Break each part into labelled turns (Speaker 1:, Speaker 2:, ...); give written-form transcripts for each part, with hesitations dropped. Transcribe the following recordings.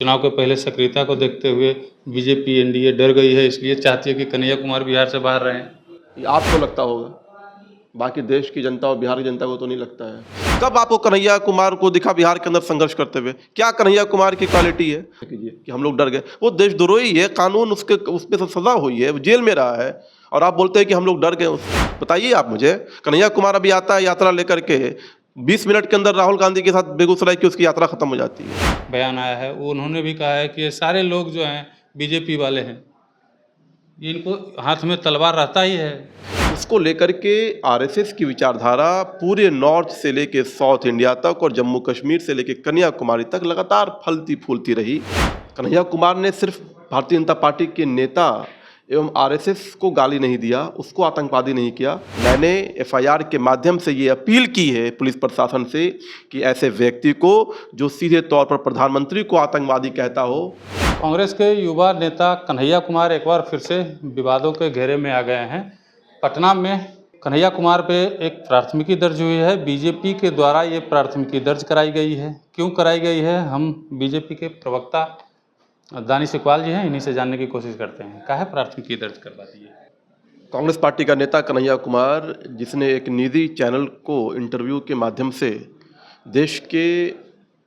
Speaker 1: चुनाव के पहले सक्रियता को देखते हुए बीजेपी एनडीए डर गई है, इसलिए चाहती है कि कन्हैया कुमार बिहार से बाहर रहें।
Speaker 2: ये आपको लगता होगा, बाकी देश की जनता और बिहार की जनता को तो नहीं लगता है। कब आपको कन्हैया कुमार को दिखा बिहार के अंदर संघर्ष करते हुए? क्या कन्हैया कुमार की क्वालिटी है कि हम लोग डर गए? वो देशद्रोही है, कानून उसके उस पर सजा हुई है, वो जेल में रहा है, और आप बोलते हैं कि हम लोग डर गए। बताइए आप मुझे, कन्हैया कुमार अभी आता है यात्रा लेकर के, 20 मिनट के अंदर राहुल गांधी के साथ बेगूसराय की उसकी यात्रा खत्म हो जाती है।
Speaker 1: बयान आया है, वो उन्होंने भी कहा है कि ये सारे लोग जो हैं बीजेपी वाले हैं, इनको हाथ में तलवार रहता ही है।
Speaker 2: उसको लेकर के आरएसएस की विचारधारा पूरे नॉर्थ से लेके साउथ इंडिया तक और जम्मू कश्मीर से लेके कन्याकुमारी तक लगातार फलती फूलती रही। कन्हैया कुमार ने सिर्फ भारतीय जनता पार्टी के नेता एवं आरएसएस को गाली नहीं दिया, उसको आतंकवादी नहीं किया। मैंने एफआईआर के माध्यम से ये अपील की है पुलिस प्रशासन से कि ऐसे व्यक्ति को जो सीधे तौर पर प्रधानमंत्री को आतंकवादी कहता हो।
Speaker 1: कांग्रेस के युवा नेता कन्हैया कुमार एक बार फिर से विवादों के घेरे में आ गए हैं। पटना में कन्हैया कुमार पे एक प्राथमिकी दर्ज हुई है। बीजेपी के द्वारा ये प्राथमिकी दर्ज कराई गई है। क्यों कराई गई है, हम बीजेपी के प्रवक्ता दानिश इकबाल जी हैं, इन्हीं से जानने की कोशिश करते हैं। काहे प्राथमिकी दर्ज करवा दी है?
Speaker 2: कांग्रेस पार्टी का नेता कन्हैया कुमार, जिसने एक निजी चैनल को इंटरव्यू के माध्यम से देश के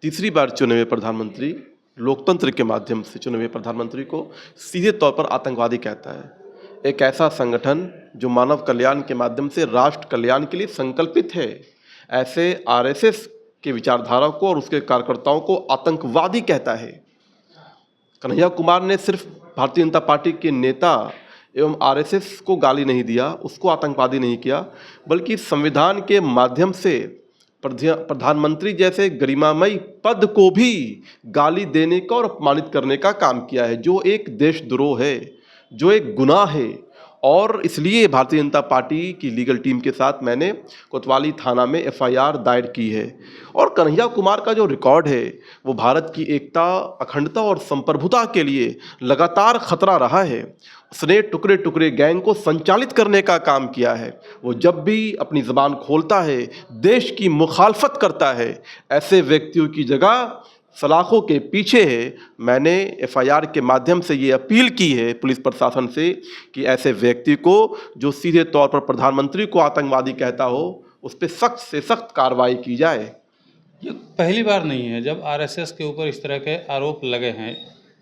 Speaker 2: तीसरी बार चुने हुए प्रधानमंत्री, लोकतंत्र के माध्यम से चुने हुए प्रधानमंत्री को सीधे तौर पर आतंकवादी कहता है। एक ऐसा संगठन जो मानव कल्याण के माध्यम से राष्ट्र कल्याण के लिए संकल्पित है, ऐसे आरएसएस के विचारधारा को और उसके कार्यकर्ताओं को आतंकवादी कहता है। कन्हैया कुमार ने सिर्फ भारतीय जनता पार्टी के नेता एवं आरएसएस को गाली नहीं दिया, उसको आतंकवादी नहीं किया, बल्कि संविधान के माध्यम से प्रधानमंत्री जैसे गरिमामयी पद को भी गाली देने का और अपमानित करने का काम किया है, जो एक देशद्रोह है, जो एक गुनाह है। और इसलिए भारतीय जनता पार्टी की लीगल टीम के साथ मैंने कोतवाली थाना में एफआईआर दायर की है। और कन्हैया कुमार का जो रिकॉर्ड है वो भारत की एकता, अखंडता और संप्रभुता के लिए लगातार खतरा रहा है। उसने टुकड़े टुकड़े गैंग को संचालित करने का काम किया है। वो जब भी अपनी ज़बान खोलता है, देश की मुखालफत करता है। ऐसे व्यक्तियों की जगह सलाखों के पीछे है। मैंने एफआईआर के माध्यम से ये अपील की है पुलिस प्रशासन से कि ऐसे व्यक्ति को जो सीधे तौर पर प्रधानमंत्री को आतंकवादी कहता हो, उस पर सख्त से सख्त कार्रवाई की जाए।
Speaker 1: ये पहली बार नहीं है जब आरएसएस के ऊपर इस तरह के आरोप लगे हैं।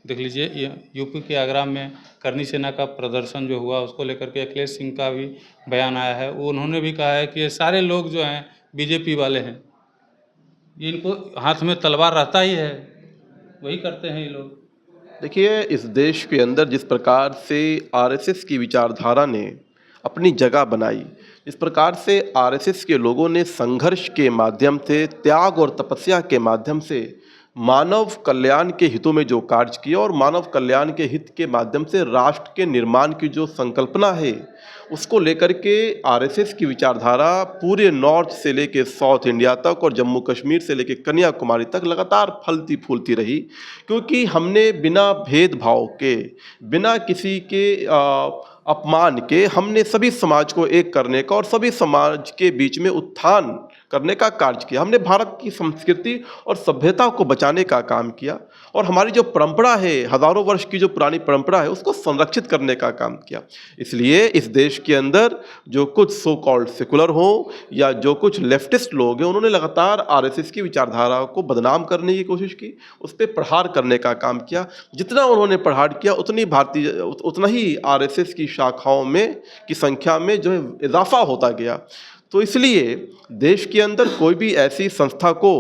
Speaker 1: देख लीजिए, यूपी के आगरा में करनी सेना का प्रदर्शन जो हुआ, उसको लेकर के अखिलेश सिंह का भी बयान आया है। वो उन्होंने भी कहा है कि ये सारे लोग जो हैं बीजेपी वाले हैं, इनको हाथ में तलवार रहता ही है, वही करते हैं ये लोग।
Speaker 2: देखिए, इस देश के अंदर जिस प्रकार से आरएसएस की विचारधारा ने अपनी जगह बनाई, इस प्रकार से आरएसएस के लोगों ने संघर्ष के माध्यम से, त्याग और तपस्या के माध्यम से मानव कल्याण के हितों में जो कार्य किया और मानव कल्याण के हित के माध्यम से राष्ट्र के निर्माण की जो संकल्पना है, उसको लेकर के आरएसएस की विचारधारा पूरे नॉर्थ से लेके साउथ इंडिया तक और जम्मू कश्मीर से लेके कन्याकुमारी तक लगातार फलती फूलती रही। क्योंकि हमने बिना भेदभाव के, बिना किसी के अपमान के, हमने सभी समाज को एक करने का और सभी समाज के बीच में उत्थान करने का कार्य किया। हमने भारत की संस्कृति और सभ्यता को बचाने का काम किया और हमारी जो परंपरा है, हज़ारों वर्ष की जो पुरानी परंपरा है, उसको संरक्षित करने का काम किया। इसलिए इस देश के अंदर जो कुछ सो कॉल्ड सेकुलर हो या जो कुछ लेफ्टिस्ट लोग हैं, उन्होंने लगातार आरएसएस की विचारधारा को बदनाम करने की कोशिश की, उस पर प्रहार करने का काम किया। जितना उन्होंने प्रहार किया, उतना ही आरएसएस की शाखाओं में की संख्या में जो है इजाफा होता गया। तो इसलिए देश के अंदर कोई भी ऐसी संस्था को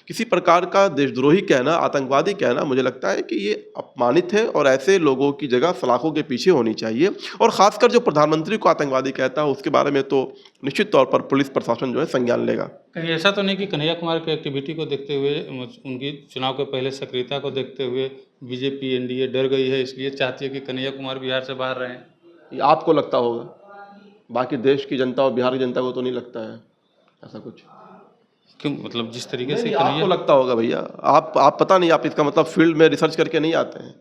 Speaker 2: किसी प्रकार का देशद्रोही कहना, आतंकवादी कहना, मुझे लगता है कि ये अपमानित है और ऐसे लोगों की जगह सलाखों के पीछे होनी चाहिए। और ख़ासकर जो प्रधानमंत्री को आतंकवादी कहता है, उसके बारे में तो निश्चित तौर पर पुलिस प्रशासन जो है संज्ञान लेगा।
Speaker 1: कहीं ऐसा तो नहीं कि कन्हैया कुमार की एक्टिविटी को देखते हुए, उनकी चुनाव के पहले सक्रियता को देखते हुए बीजेपी एनडीए डर गई है, इसलिए चाहती है कि कन्हैया कुमार बिहार से बाहर रहें?
Speaker 2: ये आपको लगता होगा, बाकी देश की जनता और बिहार की जनता को तो नहीं लगता है ऐसा कुछ।
Speaker 1: क्यों, मतलब जिस तरीके से
Speaker 2: आपको लगता होगा भैया, आप पता नहीं, आप इसका मतलब फील्ड में रिसर्च करके नहीं आते हैं।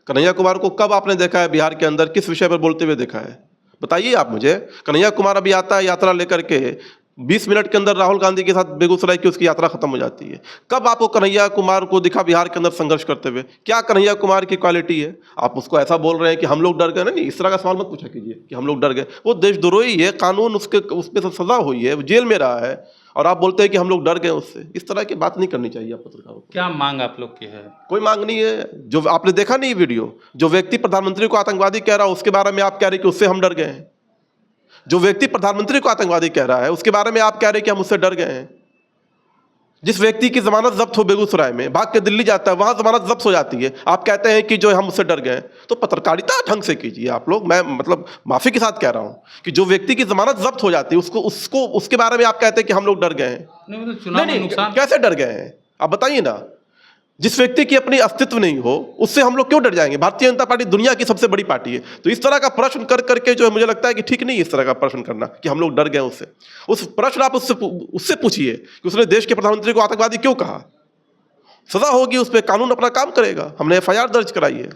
Speaker 2: कन्हैया कुमार को कब आपने देखा है बिहार के अंदर, किस विषय पर बोलते हुए देखा है? बताइए आप मुझे। कन्हैया कुमार अभी आता है यात्रा लेकर के, 20 मिनट के अंदर राहुल गांधी के साथ बेगूसराय की उसकी यात्रा खत्म हो जाती है। कब आपको कन्हैया कुमार को दिखा बिहार के अंदर संघर्ष करते हुए? क्या कन्हैया कुमार की क्वालिटी है? आप उसको ऐसा बोल रहे हैं कि हम लोग डर गए। नहीं, इस तरह का सवाल मत पूछा कीजिए कि हम लोग डर गए। वो देशद्रोही है, कानून उसके उस पर सजा हुई है, वो जेल में रहा है, और आप बोलते हैं कि हम लोग डर गए उससे। इस तरह की बात नहीं करनी चाहिए आप पत्रकारों को।
Speaker 1: क्या मांग आप लोग की है?
Speaker 2: कोई मांग नहीं है। जो आपने देखा नहीं वीडियो, जो व्यक्ति प्रधानमंत्री को आतंकवादी कह रहा है उसके बारे में आप कह रहे हैं कि उससे हम डर गए हैं। जो व्यक्ति प्रधानमंत्री को आतंकवादी कह रहा है उसके बारे में आप कह रहे हैं कि हम उससे डर गए हैं। जिस व्यक्ति की जमानत जब्त हो बेगूसराय में, भाग के दिल्ली जाता है, वहां जमानत जब्त हो जाती है, आप कहते हैं कि जो हम उससे डर गए। तो पत्रकारिता ढंग से कीजिए आप लोग। मैं मतलब माफी के साथ कह रहा हूं कि जो व्यक्ति की जमानत जब्त हो जाती है उसको उसके बारे में आप कहते हैं कि हम लोग डर गए हैं।
Speaker 1: नहीं, मतलब चुनाव में नुकसान
Speaker 2: कैसे डर गए हैं आप बताइए ना। जिस व्यक्ति की अपनी अस्तित्व नहीं हो उससे हम लोग क्यों डर जाएंगे? भारतीय जनता पार्टी दुनिया की सबसे बड़ी पार्टी है। तो इस तरह का प्रश्न कर करके जो है मुझे लगता है कि ठीक नहीं, इस तरह का प्रश्न करना कि हम लोग डर गए उससे। उस प्रश्न आप उससे पूछिए कि उसने देश के प्रधानमंत्री को आतंकवादी क्यों कहा। सजा होगी उस पर, कानून अपना काम करेगा। हमने FIR दर्ज कराई है।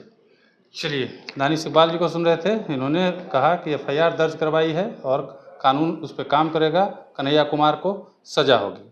Speaker 1: चलिए, दानिश इकबाल जी को सुन रहे थे। इन्होंने कहा कि FIR दर्ज करवाई है और कानून उस पर काम करेगा, कन्हैया कुमार को सजा होगी।